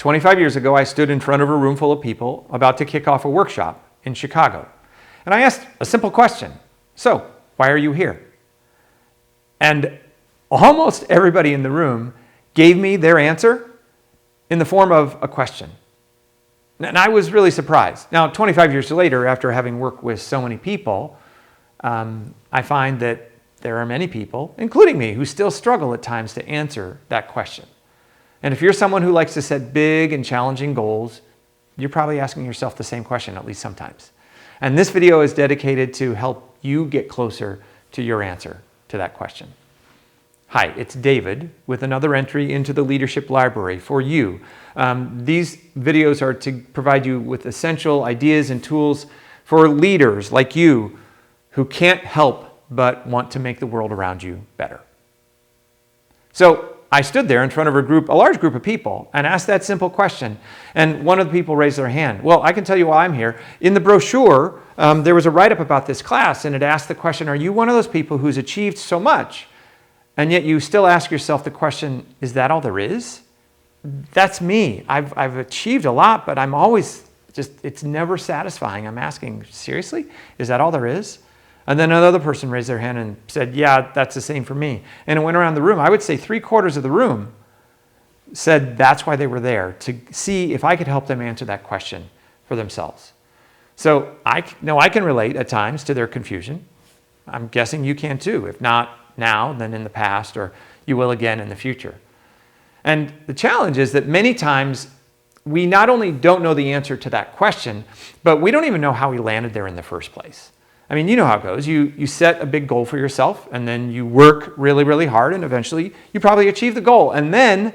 25 years ago, I stood in front of a room full of people about to kick off a workshop in Chicago. And I asked a simple question. So, why are you here? And almost everybody in the room gave me their answer in the form of a question. And I was really surprised. Now, 25 years later, after having worked with so many people, I find that there are many people, including me, who still struggle at times to answer that question. And if you're someone who likes to set big and challenging goals, you're probably asking yourself the same question, at least sometimes. And this video is dedicated to help you get closer to your answer to that question. Hi, it's David with another entry into the Leadership Library for you. These videos are to provide you with essential ideas and tools for leaders like you who can't help but want to make the world around you better. So I stood there in front of a large group of people, and asked that simple question. And one of the people raised their hand. Well, I can tell you why I'm here. In the brochure, there was a write-up about this class, and it asked the question, are you one of those people who's achieved so much, and yet you still ask yourself the question, is that all there is? That's me. I've achieved a lot, but I'm always it's never satisfying. I'm asking, seriously? Is that all there is? And then another person raised their hand and said, yeah, that's the same for me. And it went around the room. I would say 3/4 of the room said that's why they were there, to see if I could help them answer that question for themselves. So I know I can relate at times to their confusion. I'm guessing you can too. If not now, then in the past, or you will again in the future. And the challenge is that many times we not only don't know the answer to that question, but we don't even know how we landed there in the first place. I mean, you know how it goes. You set a big goal for yourself, and then you work really, really hard, and eventually you probably achieve the goal. And then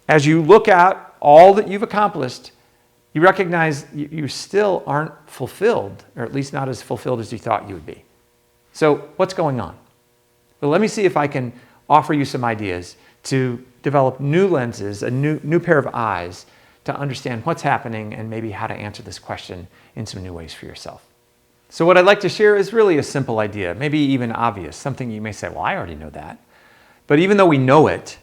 as you look at all that you've accomplished, you recognize you still aren't fulfilled, or at least not as fulfilled as you thought you would be. So what's going on? Well, let me see if I can offer you some ideas to develop new lenses, a new pair of eyes to understand what's happening and maybe how to answer this question in some new ways for yourself. So what I'd like to share is really a simple idea, maybe even obvious, something you may say, well, I already know that. But even though we know it,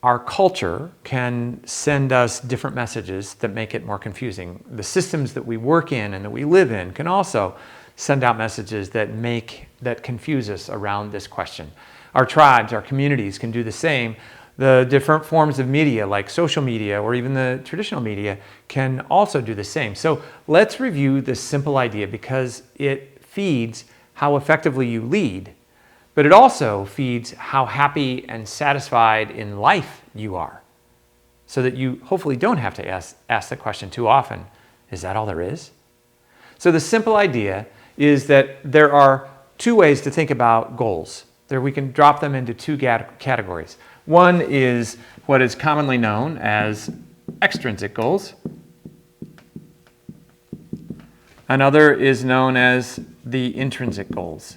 our culture can send us different messages that make it more confusing. The systems that we work in and that we live in can also send out messages that confuse us around this question. Our tribes, our communities can do the same. The different forms of media, like social media or even the traditional media, can also do the same. So let's review this simple idea because it feeds how effectively you lead, but it also feeds how happy and satisfied in life you are, so that you hopefully don't have to ask the question too often, is that all there is? So the simple idea is that there are two ways to think about goals. We can drop them into two categories. One is what is commonly known as extrinsic goals. Another is known as the intrinsic goals.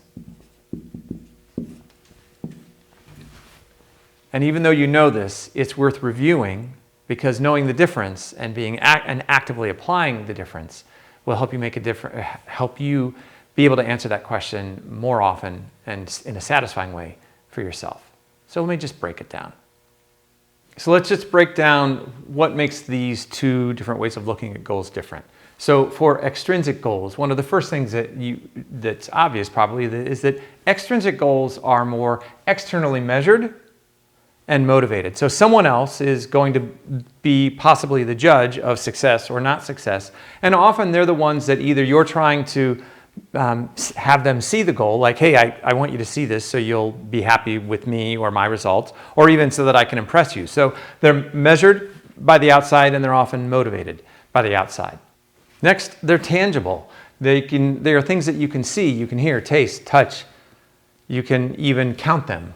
And even though you know this, it's worth reviewing, because knowing the difference and actively applying the difference will help you help you be able to answer that question more often and in a satisfying way for yourself. So let me just break it down. So let's just break down what makes these two different ways of looking at goals different. So for extrinsic goals, one of the first things that's obvious probably is that extrinsic goals are more externally measured and motivated. So someone else is going to be possibly the judge of success or not success. And often they're the ones that either you're trying to have them see the goal, like, hey, I want you to see this so you'll be happy with me or my results, or even so that I can impress you. So they're measured by the outside and they're often motivated by the outside. Next, they're tangible. They are things that you can see, you can hear, taste, touch. You can even count them.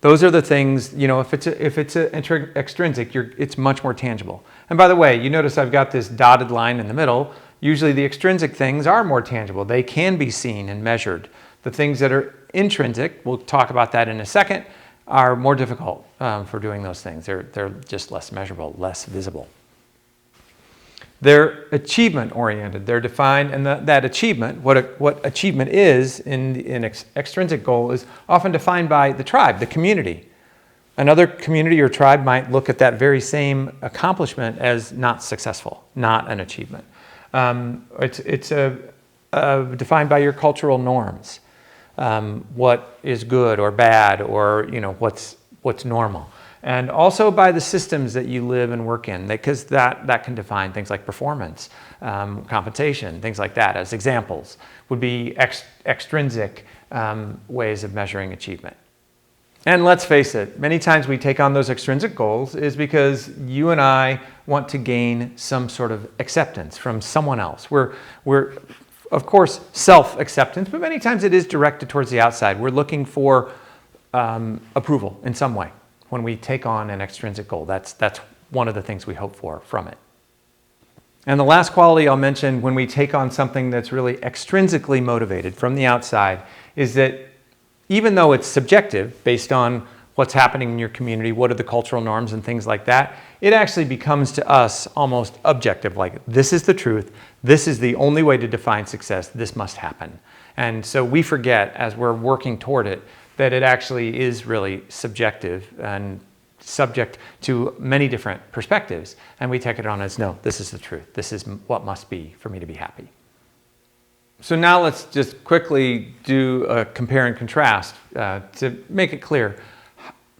Those are the things, if it's extrinsic, it's much more tangible. And by the way, you notice I've got this dotted line in the middle. Usually the extrinsic things are more tangible. They can be seen and measured. The things that are intrinsic, we'll talk about that in a second, are more difficult for doing those things. They're just less measurable, less visible. They're achievement oriented. They're defined, and that achievement, what achievement is in extrinsic goal, is often defined by the tribe, the community. Another community or tribe might look at that very same accomplishment as not successful, not an achievement. It's defined by your cultural norms, what is good or bad, or what's normal, and also by the systems that you live and work in, because that can define things like performance, compensation, things like that. As examples would be extrinsic ways of measuring achievement. And let's face it, many times we take on those extrinsic goals is because you and I want to gain some sort of acceptance from someone else. We're of course, self-acceptance, but many times it is directed towards the outside. We're looking for approval in some way when we take on an extrinsic goal. That's one of the things we hope for from it. And the last quality I'll mention when we take on something that's really extrinsically motivated from the outside is that even though it's subjective based on what's happening in your community, what are the cultural norms and things like that, it actually becomes to us almost objective, like this is the truth, this is the only way to define success, this must happen. And so we forget as we're working toward it that it actually is really subjective and subject to many different perspectives. And we take it on as, no, this is the truth, this is what must be for me to be happy. So now let's just quickly do a compare and contrast to make it clear.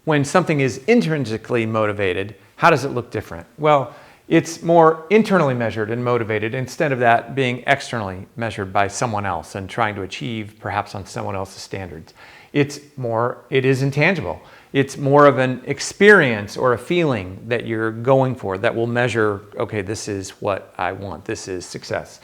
When something is intrinsically motivated, how does it look different? Well, it's more internally measured and motivated instead of that being externally measured by someone else and trying to achieve perhaps on someone else's standards. It is intangible. It's more of an experience or a feeling that you're going for that will measure, okay, this is what I want, this is success.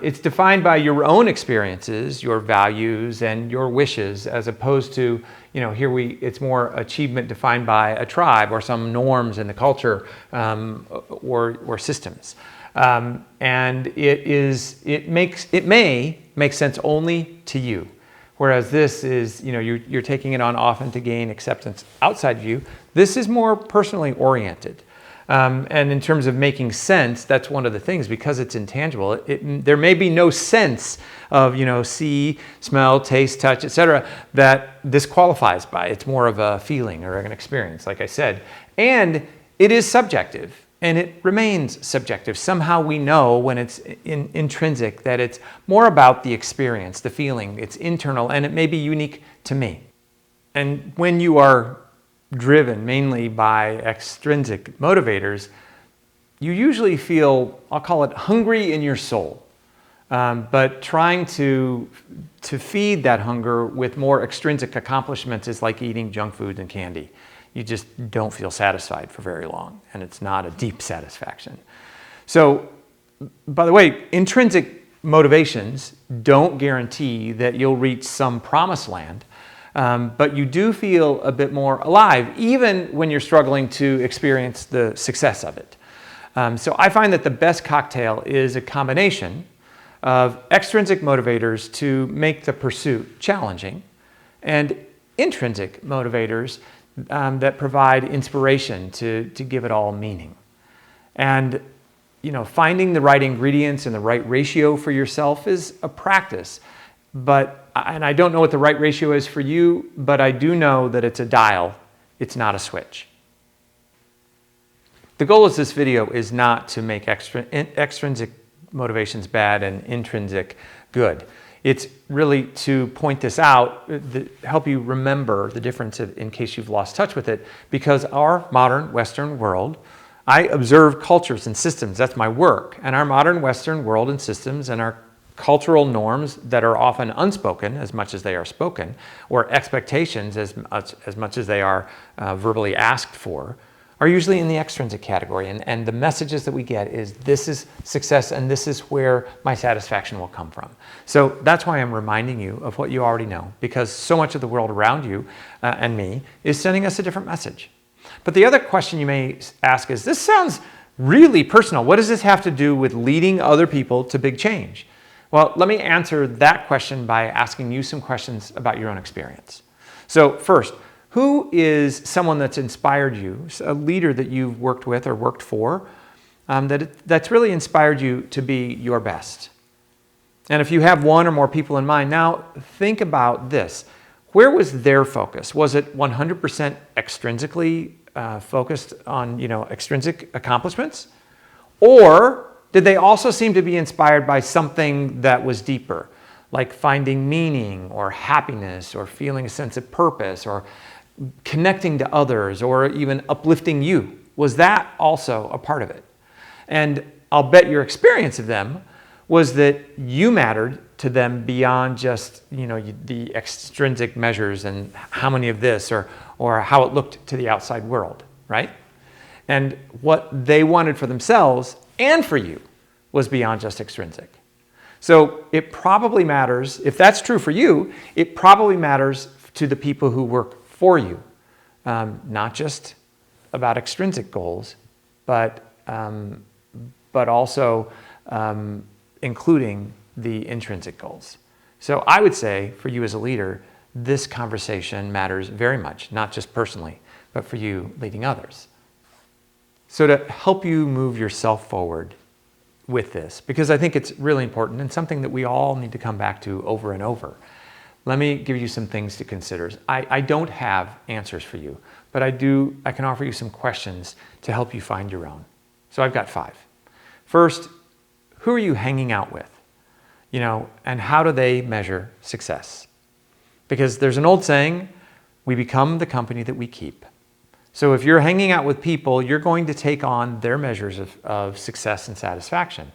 It's defined by your own experiences, your values, and your wishes, as opposed to, it's more achievement defined by a tribe or some norms in the culture or systems. And it may make sense only to you. Whereas this is, you're taking it on often to gain acceptance outside of you. This is more personally oriented. And in terms of making sense, that's one of the things, because it's intangible. There may be no sense of, see, smell, taste, touch, etc., that this qualifies by. It's more of a feeling or an experience, like I said. And it is subjective, and it remains subjective. Somehow we know when it's intrinsic that it's more about the experience, the feeling. It's internal, and it may be unique to me. And when you are driven mainly by extrinsic motivators, you usually feel, I'll call it hungry in your soul, but trying to feed that hunger with more extrinsic accomplishments is like eating junk food and candy. You just don't feel satisfied for very long, and it's not a deep satisfaction. So, by the way, intrinsic motivations don't guarantee that you'll reach some promised land. But you do feel a bit more alive, even when you're struggling to experience the success of it. So I find that the best cocktail is a combination of extrinsic motivators to make the pursuit challenging and intrinsic motivators that provide inspiration to give it all meaning. And finding the right ingredients and the right ratio for yourself is a practice. And I don't know what the right ratio is for you, but I do know that it's a dial, it's not a switch. The goal of this video is not to make extrinsic motivations bad and intrinsic good. It's really to point this out, help you remember the difference in case you've lost touch with it, because our modern Western world, I observe cultures and systems, that's my work, and our modern Western world and systems and our cultural norms that are often unspoken as much as they are spoken, or expectations as much as they are verbally asked for, are usually in the extrinsic category. And the messages that we get is this is success and this is where my satisfaction will come from. So that's why I'm reminding you of what you already know, because so much of the world around you and me is sending us a different message. But the other question you may ask is, this sounds really personal. What does this have to do with leading other people to big change? Well, let me answer that question by asking you some questions about your own experience. So first, who is someone that's inspired you, a leader that you've worked with or worked for, that's really inspired you to be your best? And if you have one or more people in mind, now think about this. where was their focus? Was it 100% extrinsically focused on, extrinsic accomplishments? Or did they also seem to be inspired by something that was deeper, like finding meaning or happiness or feeling a sense of purpose or connecting to others or even uplifting you? Was that also a part of it? And I'll bet your experience of them was that you mattered to them beyond just, the extrinsic measures and how many of this or how it looked to the outside world, right? And what they wanted for themselves and for you was beyond just extrinsic. So it probably matters, if that's true for you, it probably matters to the people who work for you, not just about extrinsic goals, but also including the intrinsic goals. So I would say for you as a leader, this conversation matters very much, not just personally, but for you leading others. So to help you move yourself forward with this, because I think it's really important and something that we all need to come back to over and over, let me give you some things to consider. I don't have answers for you, but I can offer you some questions to help you find your own. So I've got 5. First, who are you hanging out with? And how do they measure success? Because there's an old saying, we become the company that we keep. So if you're hanging out with people, you're going to take on their measures of success and satisfaction.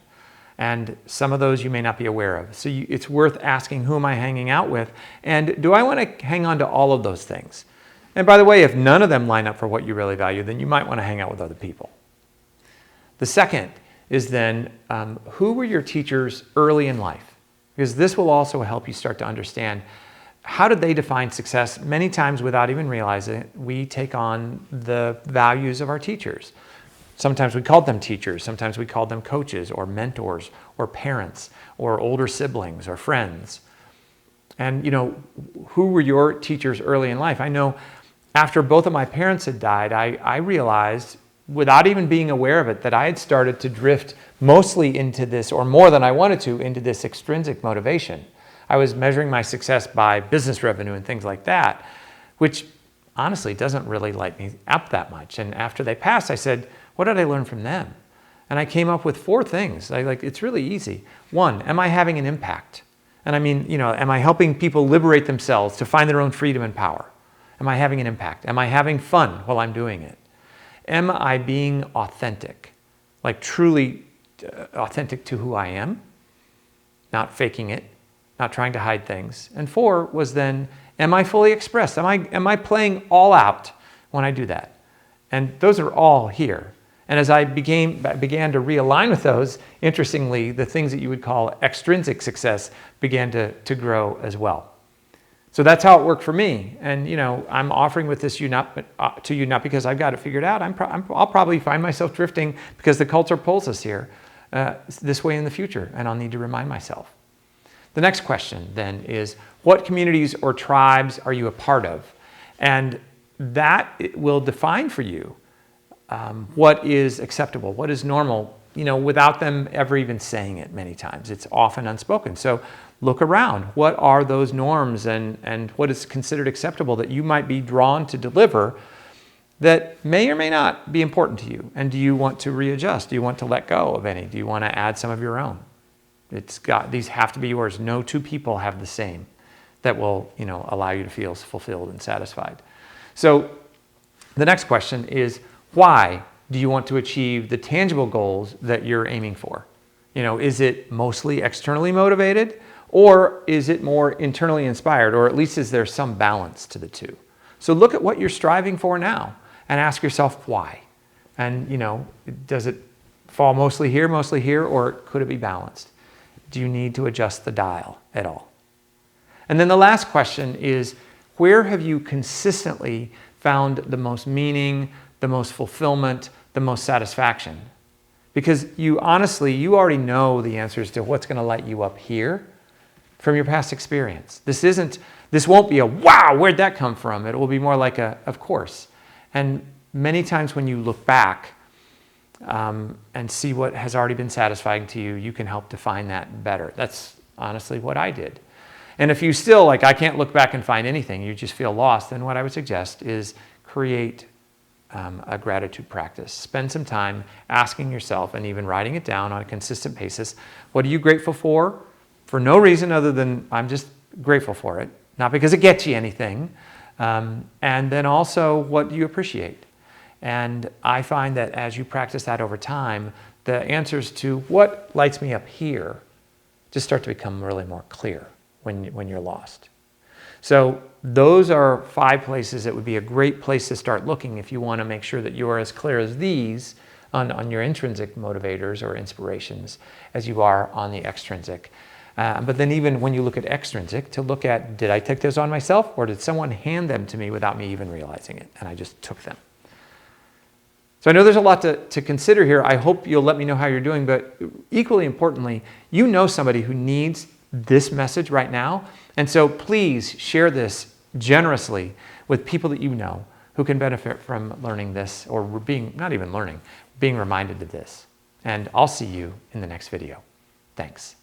And some of those you may not be aware of. So it's worth asking, who am I hanging out with? And do I want to hang on to all of those things? And by the way, if none of them line up for what you really value, then you might want to hang out with other people. The second is then, who were your teachers early in life? Because this will also help you start to understand, how did they define success? Many times without even realizing it, we take on the values of our teachers. Sometimes we called them teachers, sometimes we called them coaches or mentors or parents or older siblings or friends. And who were your teachers early in life? I know after both of my parents had died, I realized, without even being aware of it, that I had started to drift mostly into this, or more than I wanted to, into this extrinsic motivation. I was measuring my success by business revenue and things like that, which honestly doesn't really light me up that much. And after they passed, I said, what did I learn from them? And I came up with 4 things. It's really easy. 1, am I having an impact? And I mean, am I helping people liberate themselves to find their own freedom and power? Am I having an impact? Am I having fun while I'm doing it? Am I being authentic? Like truly authentic to who I am? Not faking it, not trying to hide things. And 4 was then, am I fully expressed? Am I playing all out when I do that? And those are all here. And as I began to realign with those, interestingly, the things that you would call extrinsic success began to grow as well. So that's how it worked for me. And I'm offering with this to you not because I've got it figured out. I'll probably find myself drifting because the culture pulls us here this way in the future, and I'll need to remind myself. The next question then is, what communities or tribes are you a part of? And that will define for you what is acceptable, what is normal, without them ever even saying it many times. It's often unspoken. So look around. What are those norms and what is considered acceptable that you might be drawn to deliver that may or may not be important to you? And do you want to readjust? Do you want to let go of any? Do you want to add some of your own? These have to be yours. No 2 people have the same that will, allow you to feel fulfilled and satisfied. So the next question is, why do you want to achieve the tangible goals that you're aiming for? Is it mostly externally motivated, or is it more internally inspired, or at least is there some balance to the 2? So look at what you're striving for now and ask yourself why. And, does it fall mostly here, or could it be balanced? Do you need to adjust the dial at all? And then the last question is, where have you consistently found the most meaning, the most fulfillment, the most satisfaction? Because you already know the answers to what's going to light you up here from your past experience. This won't be a, wow, where'd that come from? It will be more like a, of course. And many times when you look back and see what has already been satisfying to you, you can help define that better. That's honestly what I did. And if you still, like, I can't look back and find anything, you just feel lost, then what I would suggest is create a gratitude practice. Spend some time asking yourself and even writing it down on a consistent basis. What are you grateful for? For no reason other than I'm just grateful for it, not because it gets you anything. And then also, what do you appreciate? And I find that as you practice that over time, the answers to what lights me up here just start to become really more clear when you're lost. So those are 5 places that would be a great place to start looking if you want to make sure that you are as clear as these on your intrinsic motivators or inspirations as you are on the extrinsic. But then even when you look at extrinsic, to look at, did I take those on myself, or did someone hand them to me without me even realizing it, and I just took them? So I know there's a lot to consider here. I hope you'll let me know how you're doing, but equally importantly, you know somebody who needs this message right now, and so please share this generously with people that you know who can benefit from learning this, or not even learning, being reminded of this. And I'll see you in the next video. Thanks.